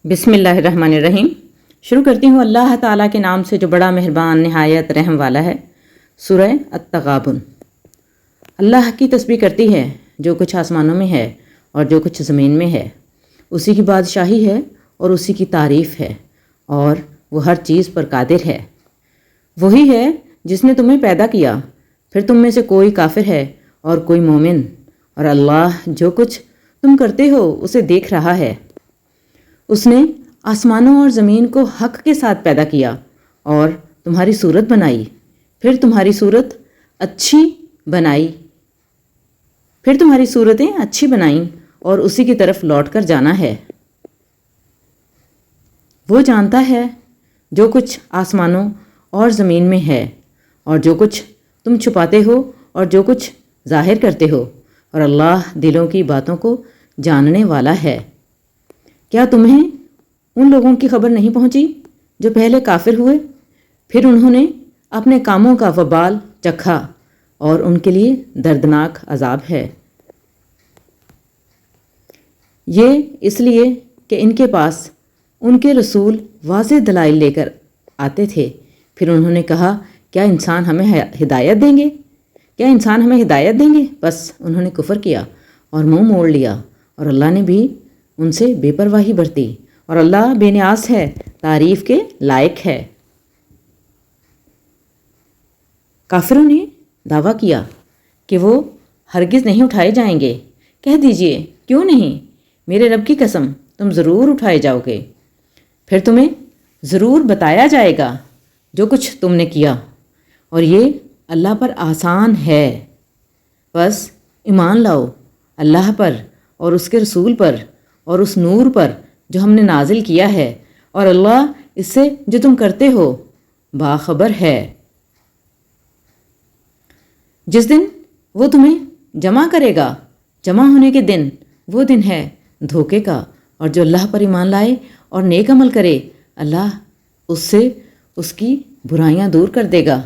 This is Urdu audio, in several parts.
بسم اللہ الرحمن الرحیم۔ شروع کرتی ہوں اللہ تعالیٰ کے نام سے جو بڑا مہربان نہایت رحم والا ہے۔ سورہ التغابن۔ اللہ کی تسبیح کرتی ہے جو کچھ آسمانوں میں ہے اور جو کچھ زمین میں ہے، اسی کی بادشاہی ہے اور اسی کی تعریف ہے، اور وہ ہر چیز پر قادر ہے۔ وہی ہے جس نے تمہیں پیدا کیا، پھر تم میں سے کوئی کافر ہے اور کوئی مومن، اور اللہ جو کچھ تم کرتے ہو اسے دیکھ رہا ہے۔ اس نے آسمانوں اور زمین کو حق کے ساتھ پیدا کیا اور تمہاری صورت بنائی، پھر تمہاری صورتیں اچھی بنائیں اور اسی کی طرف لوٹ کر جانا ہے۔ وہ جانتا ہے جو کچھ آسمانوں اور زمین میں ہے، اور جو کچھ تم چھپاتے ہو اور جو کچھ ظاہر کرتے ہو، اور اللہ دلوں کی باتوں کو جاننے والا ہے۔ کیا تمہیں ان لوگوں کی خبر نہیں پہنچی جو پہلے کافر ہوئے، پھر انہوں نے اپنے کاموں کا وبال چکھا اور ان کے لیے دردناک عذاب ہے۔ یہ اس لیے کہ ان کے پاس ان کے رسول واضح دلائل لے کر آتے تھے، پھر انہوں نے کہا کیا انسان ہمیں ہدایت دیں گے؟ بس انہوں نے کفر کیا اور منہ موڑ لیا، اور اللہ نے بھی ان سے بے پرواہی برتی، اور اللہ بے نیاز ہے، تعریف کے لائق ہے۔ کافروں نے دعویٰ کیا کہ وہ ہرگز نہیں اٹھائے جائیں گے۔ کہہ دیجئے کیوں نہیں، میرے رب کی قسم تم ضرور اٹھائے جاؤ گے، پھر تمہیں ضرور بتایا جائے گا جو کچھ تم نے کیا، اور یہ اللہ پر آسان ہے۔ بس ایمان لاؤ اللہ پر اور اس کے رسول پر اور اس نور پر جو ہم نے نازل کیا ہے، اور اللہ اس سے جو تم کرتے ہو باخبر ہے۔ جس دن وہ تمہیں جمع کرے گا، جمع ہونے کے دن، وہ دن ہے دھوکے کا، اور جو اللہ پر ایمان لائے اور نیک عمل کرے، اللہ اس سے اس کی برائیاں دور کر دے گا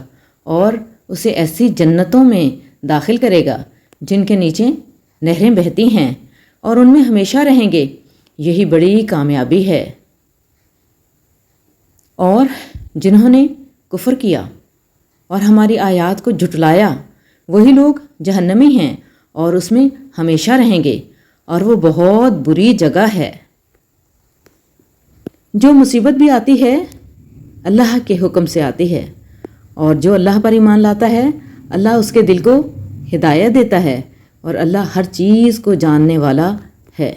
اور اسے ایسی جنتوں میں داخل کرے گا جن کے نیچے نہریں بہتی ہیں، اور ان میں ہمیشہ رہیں گے۔ یہی بڑی کامیابی ہے۔ اور جنہوں نے کفر کیا اور ہماری آیات کو جھٹلایا، وہی لوگ جہنمی ہیں اور اس میں ہمیشہ رہیں گے، اور وہ بہت بری جگہ ہے۔ جو مصیبت بھی آتی ہے اللہ کے حکم سے آتی ہے، اور جو اللہ پر ایمان لاتا ہے اللہ اس کے دل کو ہدایت دیتا ہے، اور اللہ ہر چیز کو جاننے والا ہے۔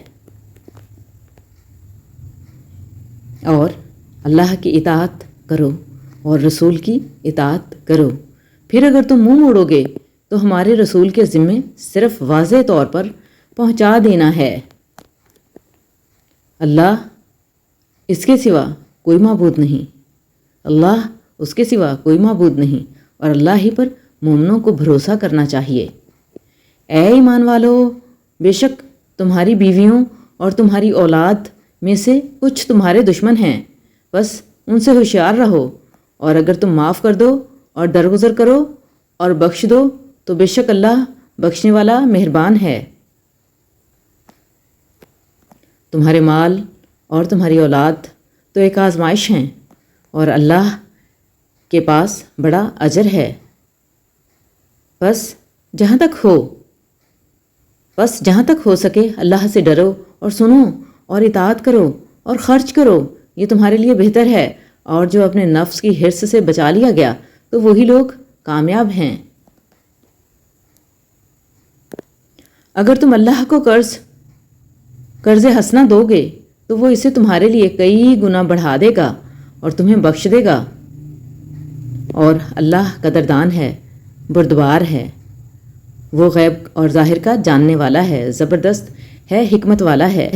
اور اللہ کی اطاعت کرو اور رسول کی اطاعت کرو، پھر اگر تم منہ موڑو گے تو ہمارے رسول کے ذمے صرف واضح طور پر پہنچا دینا ہے۔ اللہ اس کے سوا کوئی معبود نہیں، اور اللہ ہی پر مومنوں کو بھروسہ کرنا چاہیے۔ اے ایمان والو، بے شک تمہاری بیویوں اور تمہاری اولاد میں سے کچھ تمہارے دشمن ہیں، بس ان سے ہوشیار رہو، اور اگر تم معاف کر دو اور درگزر کرو اور بخش دو تو بے شک اللہ بخشنے والا مہربان ہے۔ تمہارے مال اور تمہاری اولاد تو ایک آزمائش ہیں، اور اللہ کے پاس بڑا اجر ہے۔ بس جہاں تک ہو سکے اللہ سے ڈرو اور سنو اور اطاعت کرو اور خرچ کرو، یہ تمہارے لیے بہتر ہے، اور جو اپنے نفس کی حرص سے بچا لیا گیا تو وہی لوگ کامیاب ہیں۔ اگر تم اللہ کو قرض حسنہ دو گے تو وہ اسے تمہارے لیے کئی گنا بڑھا دے گا اور تمہیں بخش دے گا، اور اللہ قدردان ہے، بردبار ہے، وہ غیب اور ظاہر کا جاننے والا ہے، زبردست ہے، حکمت والا ہے۔